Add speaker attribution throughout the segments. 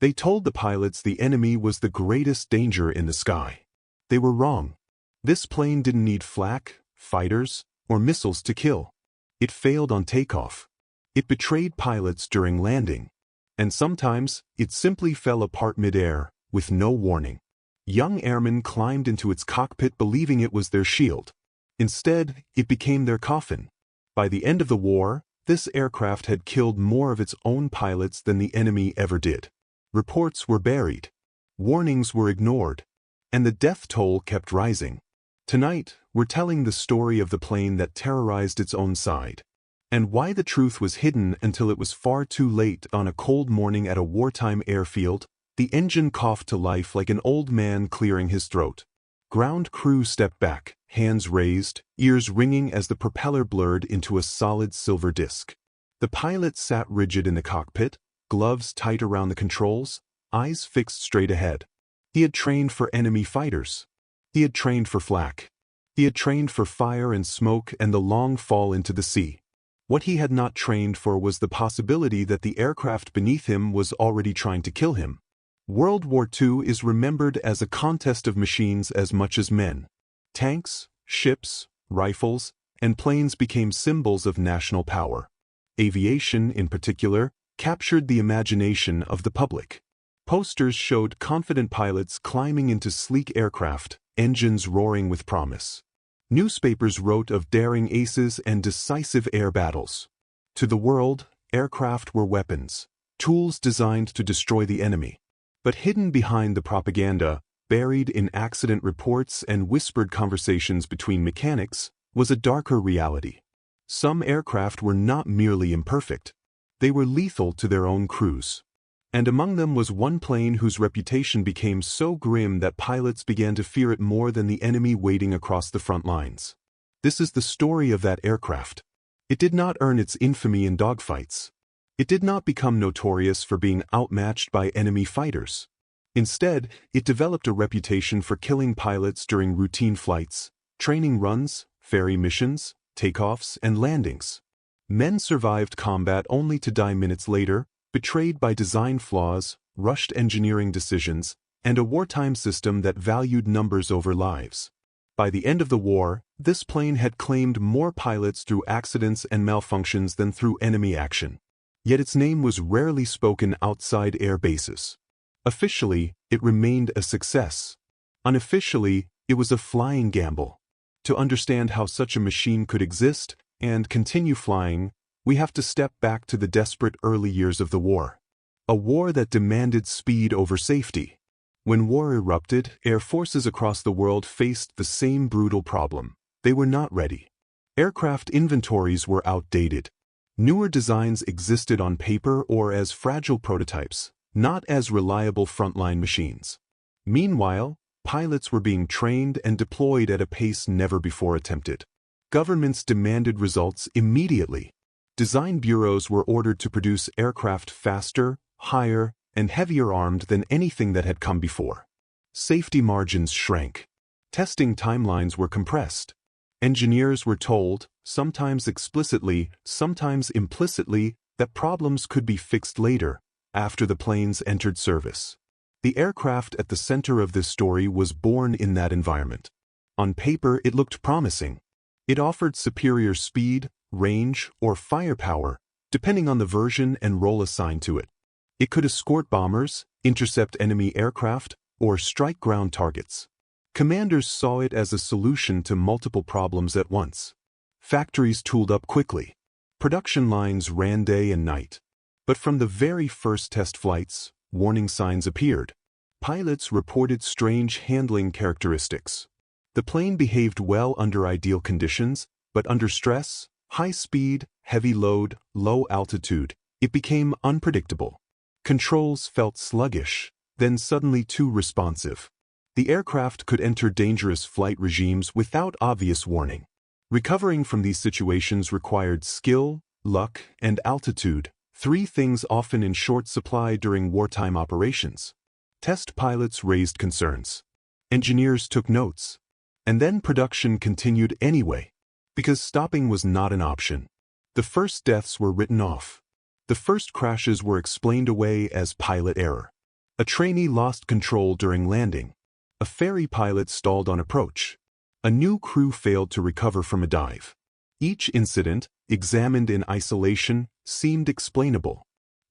Speaker 1: They told the pilots the enemy was the greatest danger in the sky. They were wrong. This plane didn't need flak, fighters, or missiles to kill. It failed on takeoff. It betrayed pilots during landing. And sometimes, it simply fell apart mid-air, with no warning. Young airmen climbed into its cockpit believing it was their shield. Instead, it became their coffin. By the end of the war, this aircraft had killed more of its own pilots than the enemy ever did. Reports were buried. Warnings were ignored. And the death toll kept rising. Tonight, we're telling the story of the plane that terrorized its own side. And why the truth was hidden until it was far too late. On a cold morning at a wartime airfield, the engine coughed to life like an old man clearing his throat. Ground crew stepped back, hands raised, ears ringing as the propeller blurred into a solid silver disc. The pilot sat rigid in the cockpit, gloves tight around the controls, eyes fixed straight ahead. He had trained for enemy fighters. He had trained for flak. He had trained for fire and smoke and the long fall into the sea. What he had not trained for was the possibility that the aircraft beneath him was already trying to kill him. World War II is remembered as a contest of machines as much as men. Tanks, ships, rifles, and planes became symbols of national power. Aviation, in particular, captured the imagination of the public. Posters showed confident pilots climbing into sleek aircraft, engines roaring with promise. Newspapers wrote of daring aces and decisive air battles. To the world, aircraft were weapons, tools designed to destroy the enemy. But hidden behind the propaganda, buried in accident reports and whispered conversations between mechanics, was a darker reality. Some aircraft were not merely imperfect. They were lethal to their own crews. And among them was one plane whose reputation became so grim that pilots began to fear it more than the enemy waiting across the front lines. This is the story of that aircraft. It did not earn its infamy in dogfights. It did not become notorious for being outmatched by enemy fighters. Instead, it developed a reputation for killing pilots during routine flights, training runs, ferry missions, takeoffs, and landings. Men survived combat only to die minutes later, betrayed by design flaws, rushed engineering decisions, and a wartime system that valued numbers over lives. By the end of the war, this plane had claimed more pilots through accidents and malfunctions than through enemy action. Yet its name was rarely spoken outside air bases. Officially, it remained a success. Unofficially, it was a flying gamble. To understand how such a machine could exist and continue flying, we have to step back to the desperate early years of the war. A war that demanded speed over safety. When war erupted, air forces across the world faced the same brutal problem. They were not ready. Aircraft inventories were outdated. Newer designs existed on paper or as fragile prototypes, not as reliable frontline machines. Meanwhile, pilots were being trained and deployed at a pace never before attempted. Governments demanded results immediately. Design bureaus were ordered to produce aircraft faster, higher, and heavier armed than anything that had come before. Safety margins shrank. Testing timelines were compressed. Engineers were told, sometimes explicitly, sometimes implicitly, that problems could be fixed later, after the planes entered service. The aircraft at the center of this story was born in that environment. On paper, it looked promising. It offered superior speed, range, or firepower, depending on the version and role assigned to it. It could escort bombers, intercept enemy aircraft, or strike ground targets. Commanders saw it as a solution to multiple problems at once. Factories tooled up quickly. Production lines ran day and night. But from the very first test flights, warning signs appeared. Pilots reported strange handling characteristics. The plane behaved well under ideal conditions, but under stress, high speed, heavy load, low altitude, it became unpredictable. Controls felt sluggish, then suddenly too responsive. The aircraft could enter dangerous flight regimes without obvious warning. Recovering from these situations required skill, luck, and altitude, three things often in short supply during wartime operations. Test pilots raised concerns. Engineers took notes. And then production continued anyway, because stopping was not an option. The first deaths were written off. The first crashes were explained away as pilot error. A trainee lost control during landing. A ferry pilot stalled on approach. A new crew failed to recover from a dive. Each incident, examined in isolation, seemed explainable.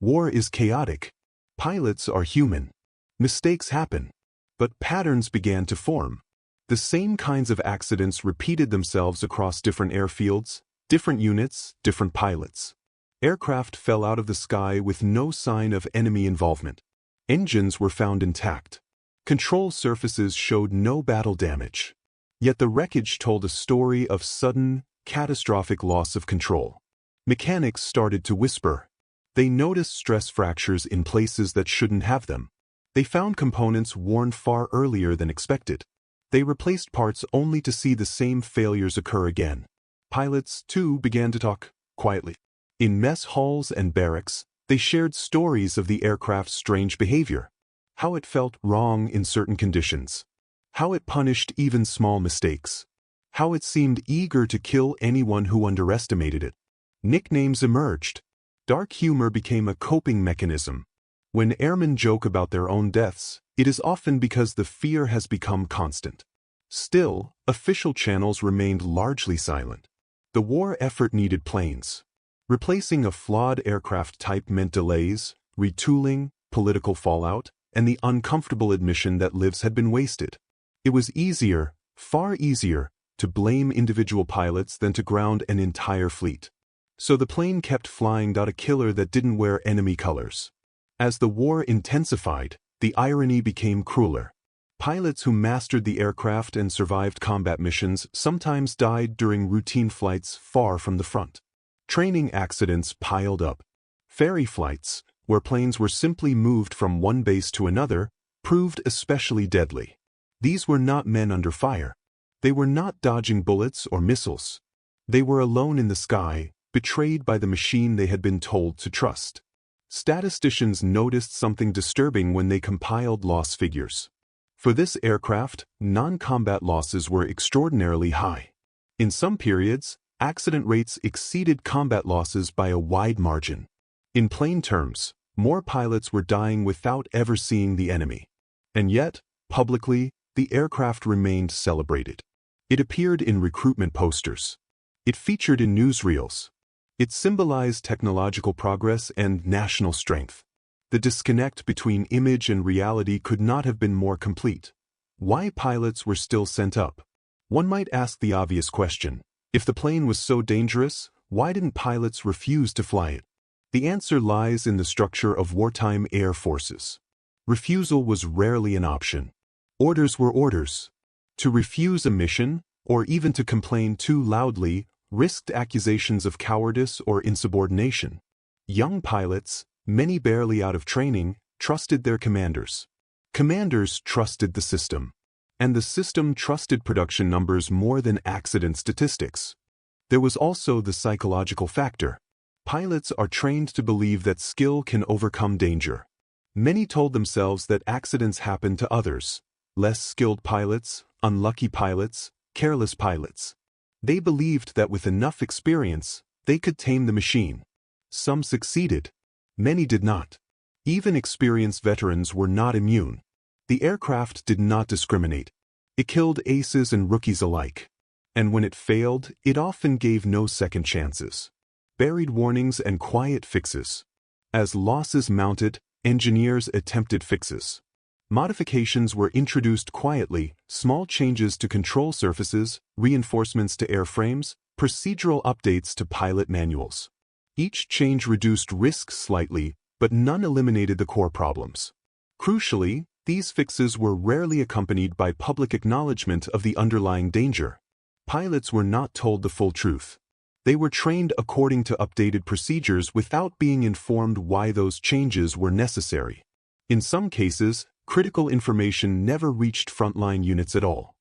Speaker 1: War is chaotic. Pilots are human. Mistakes happen. But patterns began to form. The same kinds of accidents repeated themselves across different airfields, different units, different pilots. Aircraft fell out of the sky with no sign of enemy involvement. Engines were found intact. Control surfaces showed no battle damage. Yet the wreckage told a story of sudden, catastrophic loss of control. Mechanics started to whisper. They noticed stress fractures in places that shouldn't have them. They found components worn far earlier than expected. They replaced parts only to see the same failures occur again. Pilots, too, began to talk, quietly. In mess halls and barracks, they shared stories of the aircraft's strange behavior. How it felt wrong in certain conditions. How it punished even small mistakes. How it seemed eager to kill anyone who underestimated it. Nicknames emerged. Dark humor became a coping mechanism. When airmen joke about their own deaths, it is often because the fear has become constant. Still, official channels remained largely silent. The war effort needed planes. Replacing a flawed aircraft type meant delays, retooling, political fallout, and the uncomfortable admission that lives had been wasted. It was easier, far easier, to blame individual pilots than to ground an entire fleet. So the plane kept flying a killer that didn't wear enemy colors. As the war intensified, the irony became crueler. Pilots who mastered the aircraft and survived combat missions sometimes died during routine flights far from the front. Training accidents piled up. Ferry flights, where planes were simply moved from one base to another, proved especially deadly. These were not men under fire. They were not dodging bullets or missiles. They were alone in the sky, betrayed by the machine they had been told to trust. Statisticians noticed something disturbing when they compiled loss figures. For this aircraft, non-combat losses were extraordinarily high. In some periods, accident rates exceeded combat losses by a wide margin. In plain terms, more pilots were dying without ever seeing the enemy. And yet, publicly, the aircraft remained celebrated. It appeared in recruitment posters. It featured in newsreels. It symbolized technological progress and national strength. The disconnect between image and reality could not have been more complete. Why pilots were still sent up? One might ask the obvious question. If the plane was so dangerous, why didn't pilots refuse to fly it? The answer lies in the structure of wartime air forces. Refusal was rarely an option. Orders were orders. To refuse a mission, or even to complain too loudly, risked accusations of cowardice or insubordination. Young pilots, many barely out of training, trusted their commanders. Commanders trusted the system. And the system trusted production numbers more than accident statistics. There was also the psychological factor. Pilots are trained to believe that skill can overcome danger. Many told themselves that accidents happen to others. Less skilled pilots, unlucky pilots, careless pilots. They believed that with enough experience, they could tame the machine. Some succeeded. Many did not. Even experienced veterans were not immune. The aircraft did not discriminate. It killed aces and rookies alike. And when it failed, it often gave no second chances. Buried warnings and quiet fixes. As losses mounted, engineers attempted fixes. Modifications were introduced quietly, small changes to control surfaces, reinforcements to airframes, procedural updates to pilot manuals. Each change reduced risk slightly, but none eliminated the core problems. Crucially, these fixes were rarely accompanied by public acknowledgement of the underlying danger. Pilots were not told the full truth. They were trained according to updated procedures without being informed why those changes were necessary. In some cases, critical information never reached frontline units at all.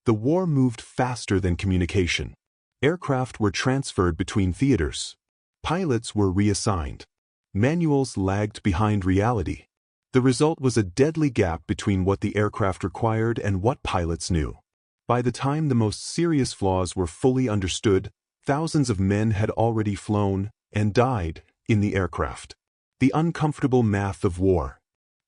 Speaker 1: The war moved faster than communication. Aircraft were transferred between theaters. Pilots were reassigned. Manuals lagged behind reality. The result was a deadly gap between what the aircraft required and what pilots knew. By the time the most serious flaws were fully understood, thousands of men had already flown and died in the aircraft. The uncomfortable math of war.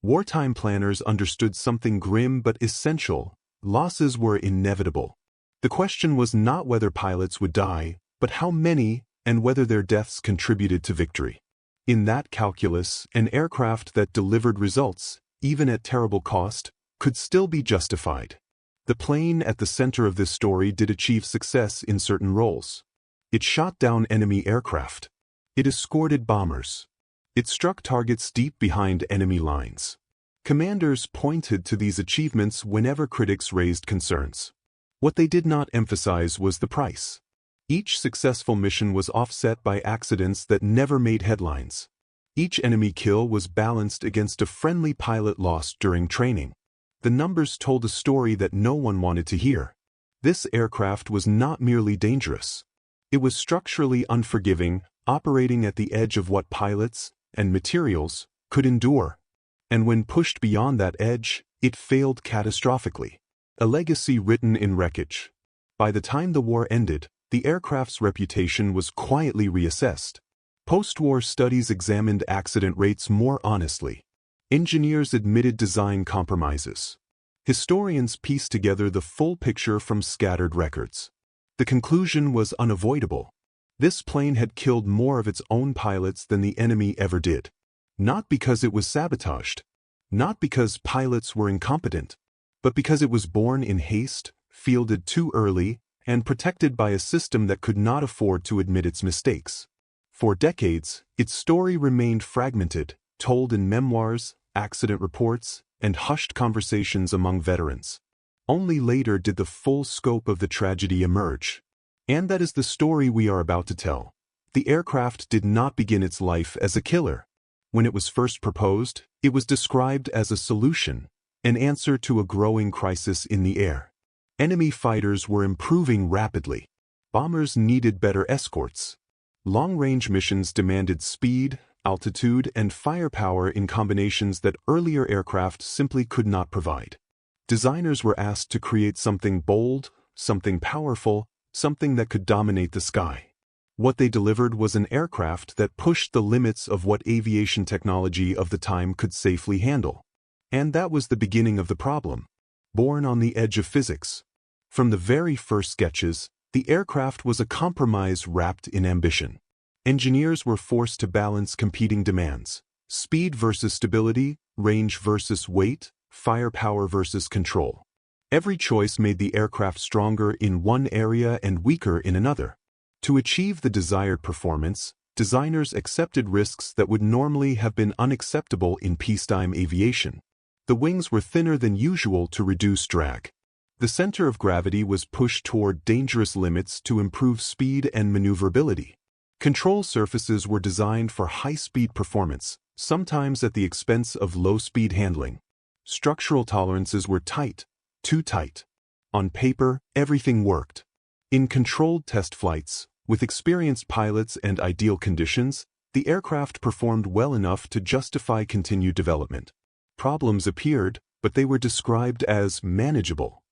Speaker 1: Wartime planners understood something grim but essential: losses were inevitable. The question was not whether pilots would die, but how many, and whether their deaths contributed to victory. In that calculus, an aircraft that delivered results, even at terrible cost, could still be justified. The plane at the center of this story did achieve success in certain roles. It shot down enemy aircraft. It escorted bombers. It struck targets deep behind enemy lines. Commanders pointed to these achievements whenever critics raised concerns. What they did not emphasize was the price. Each successful mission was offset by accidents that never made headlines. Each enemy kill was balanced against a friendly pilot lost during training. The numbers told a story that no one wanted to hear. This aircraft was not merely dangerous. It was structurally unforgiving, operating at the edge of what pilots and materials could endure. And when pushed beyond that edge, it failed catastrophically. A legacy written in wreckage. By the time the war ended, the aircraft's reputation was quietly reassessed. Post-war studies examined accident rates more honestly. Engineers admitted design compromises. Historians pieced together the full picture from scattered records. The conclusion was unavoidable. This plane had killed more of its own pilots than the enemy ever did. Not because it was sabotaged. Not because pilots were incompetent. But because it was born in haste, fielded too early, and protected by a system that could not afford to admit its mistakes. For decades, its story remained fragmented, told in memoirs, accident reports, and hushed conversations among veterans. Only later did the full scope of the tragedy emerge. And that is the story we are about to tell. The aircraft did not begin its life as a killer. When it was first proposed, it was described as a solution, an answer to a growing crisis in the air. Enemy fighters were improving rapidly. Bombers needed better escorts. Long-range missions demanded speed, altitude, and firepower in combinations that earlier aircraft simply could not provide. Designers were asked to create something bold, something powerful, something that could dominate the sky. What they delivered was an aircraft that pushed the limits of what aviation technology of the time could safely handle. And that was the beginning of the problem. Born on the edge of physics. From the very first sketches, the aircraft was a compromise wrapped in ambition. Engineers were forced to balance competing demands: speed versus stability, range versus weight, firepower versus control. Every choice made the aircraft stronger in one area and weaker in another. To achieve the desired performance, designers accepted risks that would normally have been unacceptable in peacetime aviation. The wings were thinner than usual to reduce drag. The center of gravity was pushed toward dangerous limits to improve speed and maneuverability. Control surfaces were designed for high-speed performance, sometimes at the expense of low-speed handling. Structural tolerances were tight, too tight. On paper, everything worked. In controlled test flights, with experienced pilots and ideal conditions, the aircraft performed well enough to justify continued development. Problems appeared, but they were described as manageable.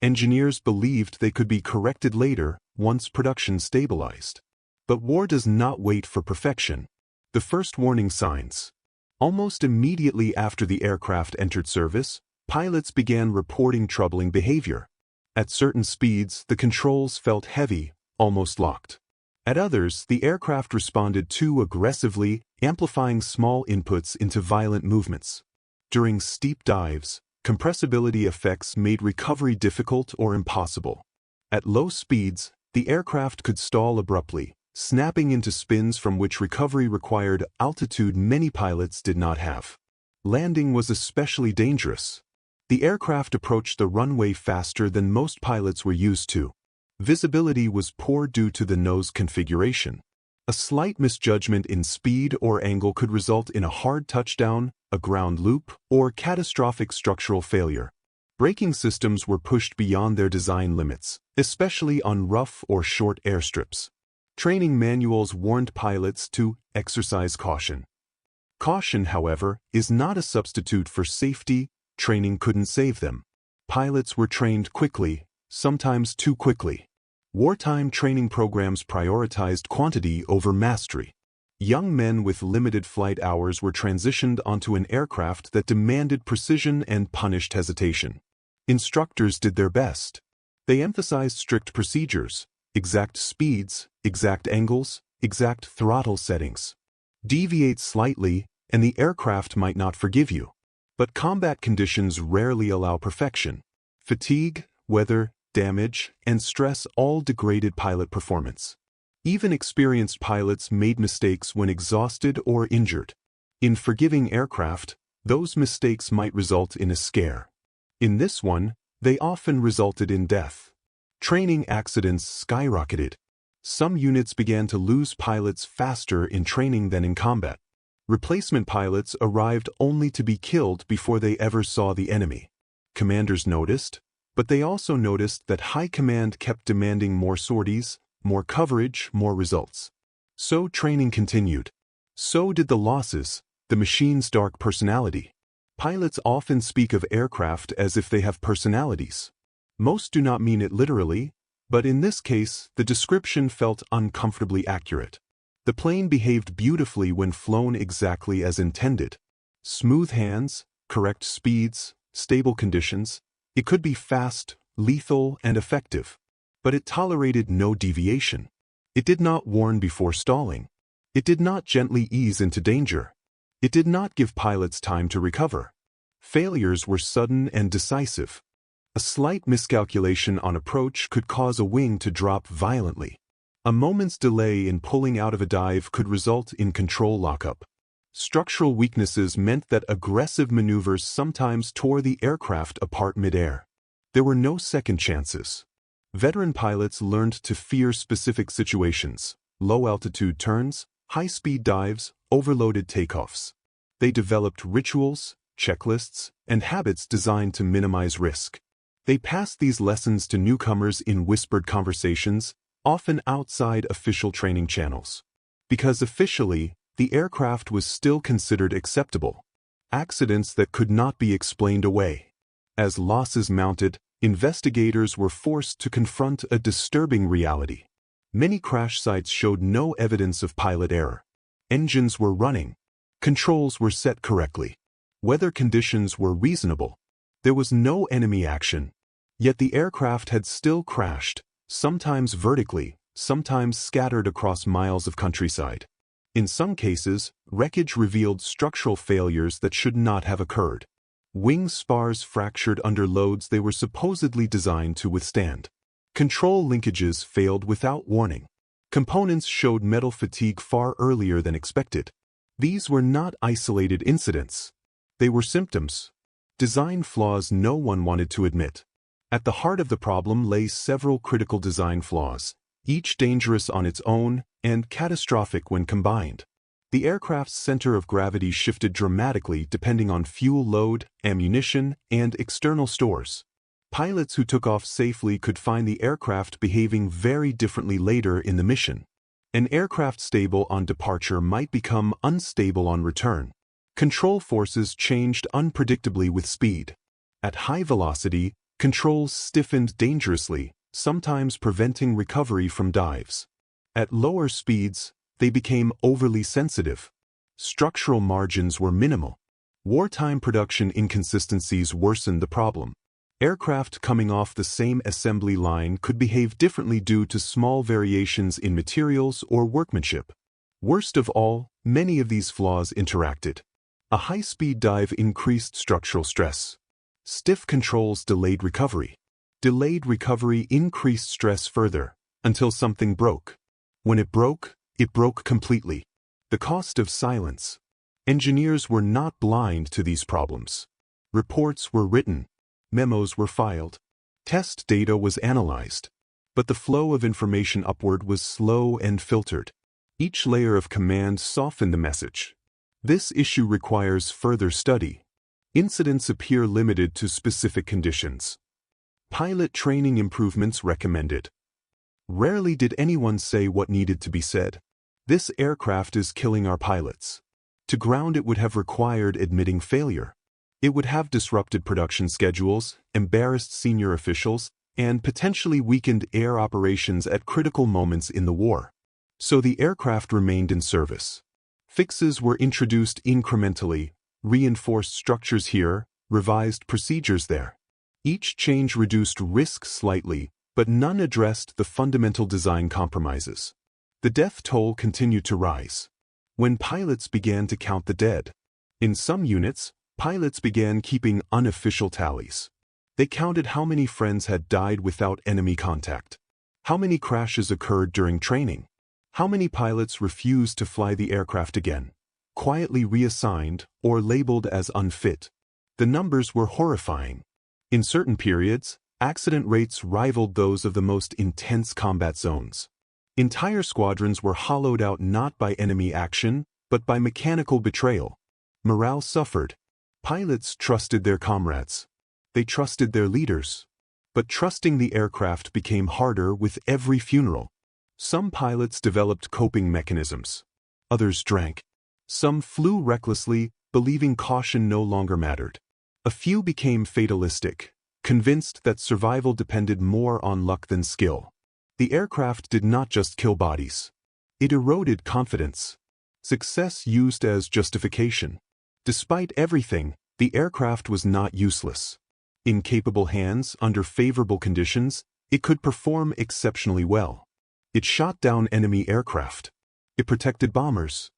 Speaker 1: Engineers believed they could be corrected later, once production stabilized. But war does not wait for perfection. The first warning signs. Almost immediately after the aircraft entered service, pilots began reporting troubling behavior. At certain speeds, the controls felt heavy, almost locked. At others, the aircraft responded too aggressively, amplifying small inputs into violent movements. During steep dives, compressibility effects made recovery difficult or impossible. At low speeds, the aircraft could stall abruptly, snapping into spins from which recovery required altitude many pilots did not have. Landing was especially dangerous. The aircraft approached the runway faster than most pilots were used to. Visibility was poor due to the nose configuration. A slight misjudgment in speed or angle could result in a hard touchdown, a ground loop, or catastrophic structural failure. Braking systems were pushed beyond their design limits, especially on rough or short airstrips. Training manuals warned pilots to exercise caution. Caution, however, is not a substitute for safety. Training couldn't save them. Pilots were trained quickly, sometimes too quickly. Wartime training programs prioritized quantity over mastery. Young men with limited flight hours were transitioned onto an aircraft that demanded precision and punished hesitation. Instructors did their best. They emphasized strict procedures, exact speeds, exact angles, exact throttle settings. Deviate slightly, and the aircraft might not forgive you. But combat conditions rarely allow perfection. Fatigue, weather, damage, and stress all degraded pilot performance. Even experienced pilots made mistakes when exhausted or injured. In forgiving aircraft, those mistakes might result in a scare. In this one, they often resulted in death. Training accidents skyrocketed. Some units began to lose pilots faster in training than in combat. Replacement pilots arrived only to be killed before they ever saw the enemy. Commanders noticed, but they also noticed that high command kept demanding more sorties, more coverage, more results. So training continued. So did the losses, the machine's dark personality. Pilots often speak of aircraft as if they have personalities. Most do not mean it literally, but in this case, the description felt uncomfortably accurate. The plane behaved beautifully when flown exactly as intended. Smooth hands, correct speeds, stable conditions. It could be fast, lethal, and effective. But it tolerated no deviation. It did not warn before stalling. It did not gently ease into danger. It did not give pilots time to recover. Failures were sudden and decisive. A slight miscalculation on approach could cause a wing to drop violently. A moment's delay in pulling out of a dive could result in control lockup. Structural weaknesses meant that aggressive maneuvers sometimes tore the aircraft apart midair. There were no second chances. Veteran pilots learned to fear specific situations: low-altitude turns, high-speed dives, overloaded takeoffs. They developed rituals, checklists, and habits designed to minimize risk. They passed these lessons to newcomers in whispered conversations, often outside official training channels. Because officially, the aircraft was still considered acceptable. Accidents that could not be explained away. As losses mounted, investigators were forced to confront a disturbing reality. Many crash sites showed no evidence of pilot error. Engines were running. Controls were set correctly. Weather conditions were reasonable. There was no enemy action. Yet the aircraft had still crashed, sometimes vertically, sometimes scattered across miles of countryside. In some cases, wreckage revealed structural failures that should not have occurred. Wing spars fractured under loads they were supposedly designed to withstand. Control linkages failed without warning. Components showed metal fatigue far earlier than expected. These were not isolated incidents. They were symptoms. Design flaws no one wanted to admit. At the heart of the problem lay several critical design flaws, each dangerous on its own and catastrophic when combined. The aircraft's center of gravity shifted dramatically depending on fuel load, ammunition, and external stores. Pilots who took off safely could find the aircraft behaving very differently later in the mission. An aircraft stable on departure might become unstable on return. Control forces changed unpredictably with speed. At high velocity, controls stiffened dangerously, sometimes preventing recovery from dives. At lower speeds, they became overly sensitive. Structural margins were minimal. Wartime production inconsistencies worsened the problem. Aircraft coming off the same assembly line could behave differently due to small variations in materials or workmanship. Worst of all, many of these flaws interacted. A high-speed dive increased structural stress. Stiff controls delayed recovery. Delayed recovery increased stress further, until something broke. When it broke completely. The cost of silence. Engineers were not blind to these problems. Reports were written. Memos were filed. Test data was analyzed. But the flow of information upward was slow and filtered. Each layer of command softened the message. This issue requires further study. Incidents appear limited to specific conditions. Pilot training improvements recommended. Rarely did anyone say what needed to be said. This aircraft is killing our pilots. To ground it would have required admitting failure. It would have disrupted production schedules, embarrassed senior officials, and potentially weakened air operations at critical moments in the war. So the aircraft remained in service. Fixes were introduced incrementally, reinforced structures here, revised procedures there. Each change reduced risk slightly, but none addressed the fundamental design compromises. The death toll continued to rise. When pilots began to count the dead. In some units, pilots began keeping unofficial tallies. They counted how many friends had died without enemy contact. How many crashes occurred during training. How many pilots refused to fly the aircraft again, quietly reassigned or labeled as unfit. The numbers were horrifying. In certain periods, accident rates rivaled those of the most intense combat zones. Entire squadrons were hollowed out not by enemy action, but by mechanical betrayal. Morale suffered. Pilots trusted their comrades. They trusted their leaders. But trusting the aircraft became harder with every funeral. Some pilots developed coping mechanisms. Others drank. Some flew recklessly, believing caution no longer mattered. A few became fatalistic, convinced that survival depended more on luck than skill. The aircraft did not just kill bodies. It eroded confidence. Success used as justification. Despite everything, the aircraft was not useless. In capable hands, under favorable conditions, it could perform exceptionally well. It shot down enemy aircraft. It protected bombers.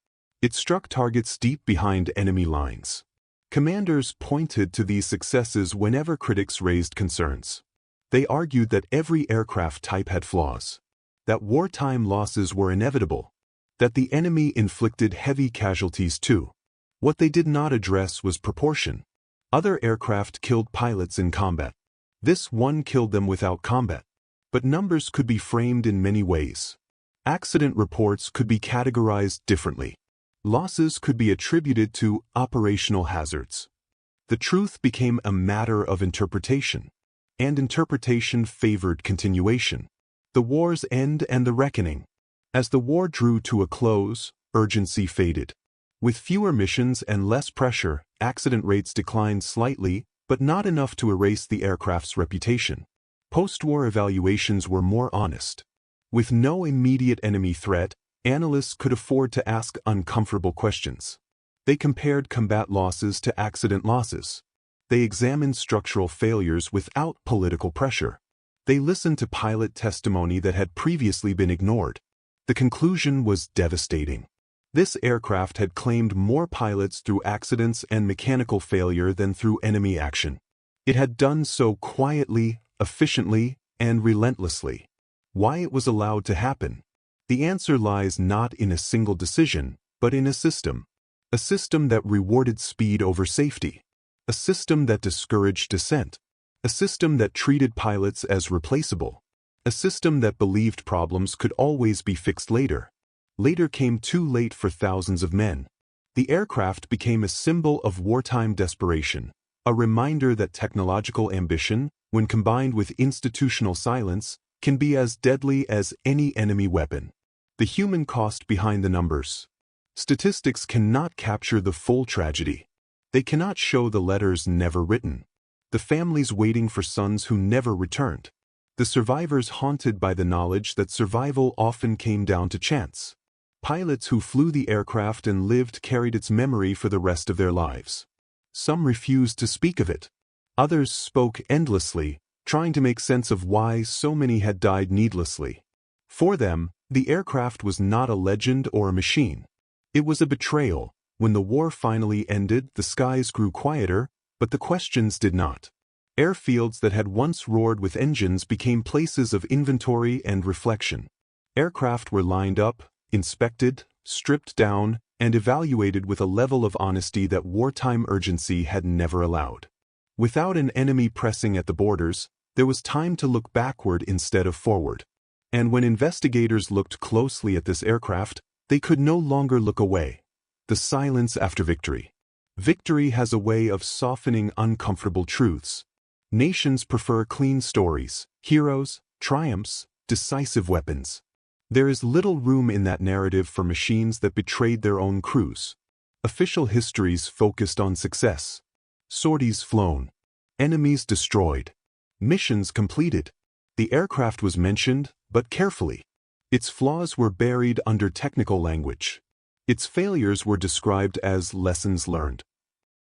Speaker 1: It struck targets deep behind enemy lines. Commanders pointed to these successes whenever critics raised concerns. They argued that every aircraft type had flaws, that wartime losses were inevitable, that the enemy inflicted heavy casualties too. What they did not address was proportion. Other aircraft killed pilots in combat. This one killed them without combat. But numbers could be framed in many ways. Accident reports could be categorized differently. Losses could be attributed to operational hazards. The truth became a matter of interpretation. And interpretation favored continuation. The war's end and the reckoning. As the war drew to a close, urgency faded. With fewer missions and less pressure, accident rates declined slightly, but not enough to erase the aircraft's reputation. Post-war evaluations were more honest. With no immediate enemy threat, analysts could afford to ask uncomfortable questions. They compared combat losses to accident losses. They examined structural failures without political pressure. They listened to pilot testimony that had previously been ignored. The conclusion was devastating. This aircraft had claimed more pilots through accidents and mechanical failure than through enemy action. It had done so quietly, efficiently, and relentlessly. Why it was allowed to happen? The answer lies not in a single decision, but in a system. A system that rewarded speed over safety. A system that discouraged dissent. A system that treated pilots as replaceable. A system that believed problems could always be fixed later. Later came too late for thousands of men. The aircraft became a symbol of wartime desperation, a reminder that technological ambition, when combined with institutional silence, can be as deadly as any enemy weapon. The human cost behind the numbers. Statistics cannot capture the full tragedy. They cannot show the letters never written. The families waiting for sons who never returned. The survivors haunted by the knowledge that survival often came down to chance. Pilots who flew the aircraft and lived carried its memory for the rest of their lives. Some refused to speak of it. Others spoke endlessly, trying to make sense of why so many had died needlessly. For them, the aircraft was not a legend or a machine. It was a betrayal. When the war finally ended, the skies grew quieter, but the questions did not. Airfields that had once roared with engines became places of inventory and reflection. Aircraft were lined up, inspected, stripped down, and evaluated with a level of honesty that wartime urgency had never allowed. Without an enemy pressing at the borders, there was time to look backward instead of forward. And when investigators looked closely at this aircraft, they could no longer look away. The silence after victory. Victory has a way of softening uncomfortable truths. Nations prefer clean stories, heroes, triumphs, decisive weapons. There is little room in that narrative for machines that betrayed their own crews. Official histories focused on success. Sorties flown. Enemies destroyed. Missions completed. The aircraft was mentioned, but carefully. Its flaws were buried under technical language. Its failures were described as lessons learned.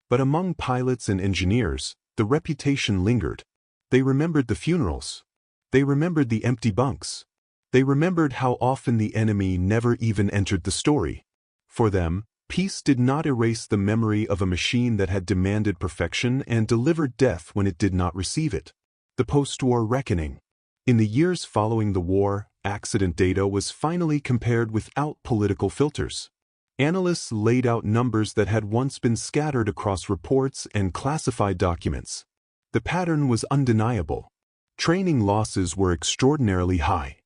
Speaker 1: But among pilots and engineers, the reputation lingered. They remembered the funerals. They remembered the empty bunks. They remembered how often the enemy never even entered the story. For them, peace did not erase the memory of a machine that had demanded perfection and delivered death when it did not receive it. The post-war reckoning. In the years following the war, accident data was finally compared without political filters. Analysts laid out numbers that had once been scattered across reports and classified documents. The pattern was undeniable. Training losses were extraordinarily high.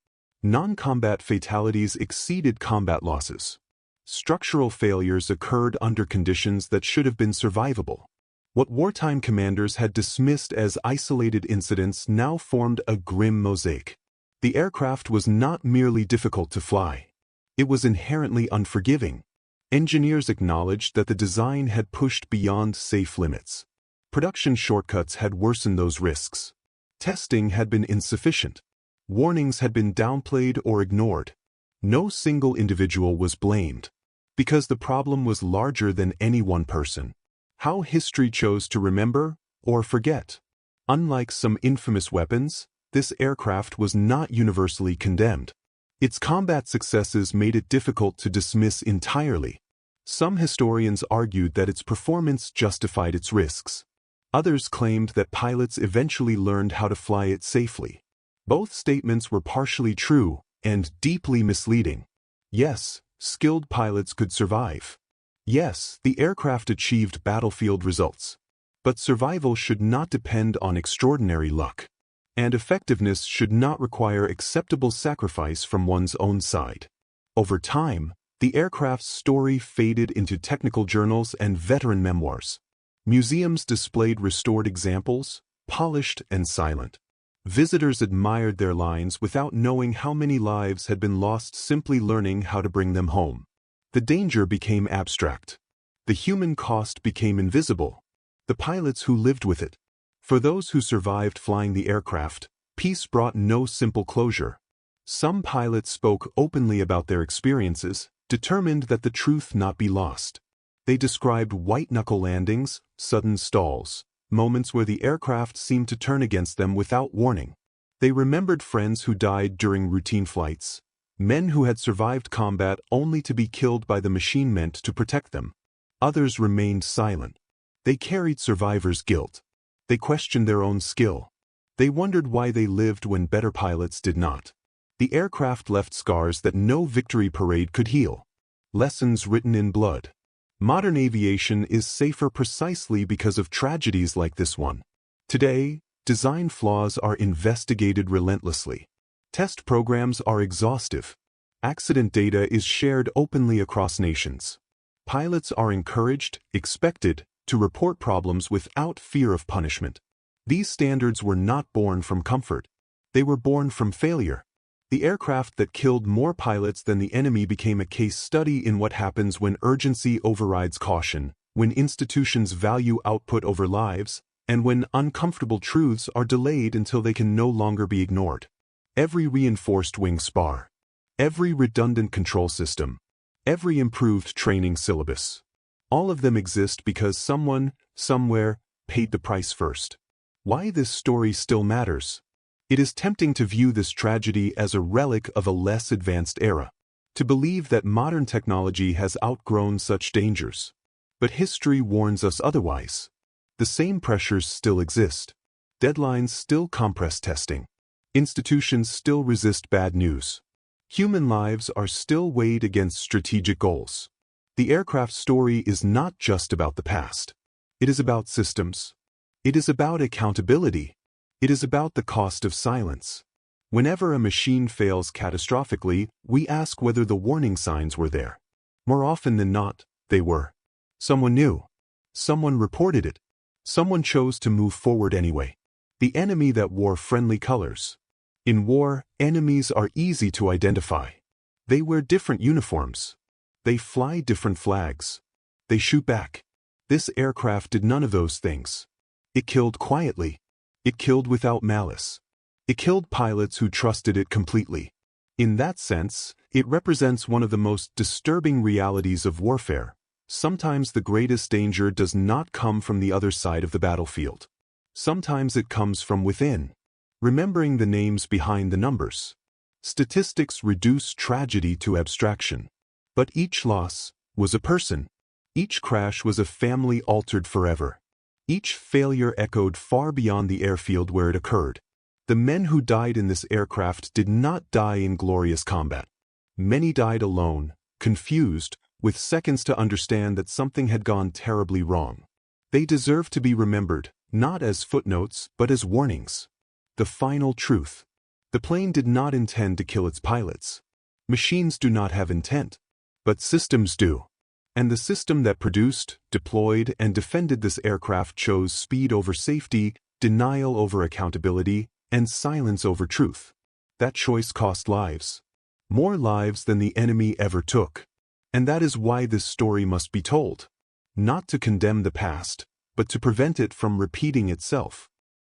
Speaker 1: Non-combat fatalities exceeded combat losses. Structural failures occurred under conditions that should have been survivable. What wartime commanders had dismissed as isolated incidents now formed a grim mosaic. The aircraft was not merely difficult to fly. It was inherently unforgiving. Engineers acknowledged that the design had pushed beyond safe limits. Production shortcuts had worsened those risks. Testing had been insufficient. Warnings had been downplayed or ignored. No single individual was blamed, because the problem was larger than any one person. How history chose to remember or forget. Unlike some infamous weapons, this aircraft was not universally condemned. Its combat successes made it difficult to dismiss entirely. Some historians argued that its performance justified its risks. Others claimed that pilots eventually learned how to fly it safely. Both statements were partially true and deeply misleading. Yes, skilled pilots could survive. Yes, the aircraft achieved battlefield results. But survival should not depend on extraordinary luck. And effectiveness should not require acceptable sacrifice from one's own side. Over time, the aircraft's story faded into technical journals and veteran memoirs. Museums displayed restored examples, polished and silent. Visitors admired their lines without knowing how many lives had been lost simply learning how to bring them home. The danger became abstract. The human cost became invisible. The pilots who lived with it. For those who survived flying the aircraft, peace brought no simple closure. Some pilots spoke openly about their experiences, determined that the truth not be lost. They described white-knuckle landings, sudden stalls, moments where the aircraft seemed to turn against them without warning. They remembered friends who died during routine flights, men who had survived combat only to be killed by the machine meant to protect them. Others remained silent. They carried survivors' guilt. They questioned their own skill. They wondered why they lived when better pilots did not. The aircraft left scars that no victory parade could heal. Lessons written in blood. Modern aviation is safer precisely because of tragedies like this one. Today, design flaws are investigated relentlessly. Test programs are exhaustive. Accident data is shared openly across nations. Pilots are encouraged, expected, to report problems without fear of punishment. These standards were not born from comfort. They were born from failure. The aircraft that killed more pilots than the enemy became a case study in what happens when urgency overrides caution, when institutions value output over lives, and when uncomfortable truths are delayed until they can no longer be ignored. Every reinforced wing spar, every redundant control system, every improved training syllabus. All of them exist because someone, somewhere, paid the price first. Why this story still matters? It is tempting to view this tragedy as a relic of a less advanced era, to believe that modern technology has outgrown such dangers. But history warns us otherwise. The same pressures still exist. Deadlines still compress testing. Institutions still resist bad news. Human lives are still weighed against strategic goals. The aircraft story is not just about the past. It is about systems. It is about accountability. It is about the cost of silence. Whenever a machine fails catastrophically, we ask whether the warning signs were there. More often than not, they were. Someone knew. Someone reported it. Someone chose to move forward anyway. The enemy that wore friendly colors. In war, enemies are easy to identify. They wear different uniforms. They fly different flags. They shoot back. This aircraft did none of those things. It killed quietly. It killed without malice. It killed pilots who trusted it completely. In that sense, it represents one of the most disturbing realities of warfare. Sometimes the greatest danger does not come from the other side of the battlefield. Sometimes it comes from within. Remembering the names behind the numbers. Statistics reduce tragedy to abstraction. But each loss was a person. Each crash was a family altered forever. Each failure echoed far beyond the airfield where it occurred. The men who died in this aircraft did not die in glorious combat. Many died alone, confused, with seconds to understand that something had gone terribly wrong. They deserve to be remembered, not as footnotes, but as warnings. The final truth. The plane did not intend to kill its pilots. Machines do not have intent, but systems do. And the system that produced, deployed, and defended this aircraft chose speed over safety, denial over accountability, and silence over truth. That choice cost lives. More lives than the enemy ever took. And that is why this story must be told. Not to condemn the past, but to prevent it from repeating itself.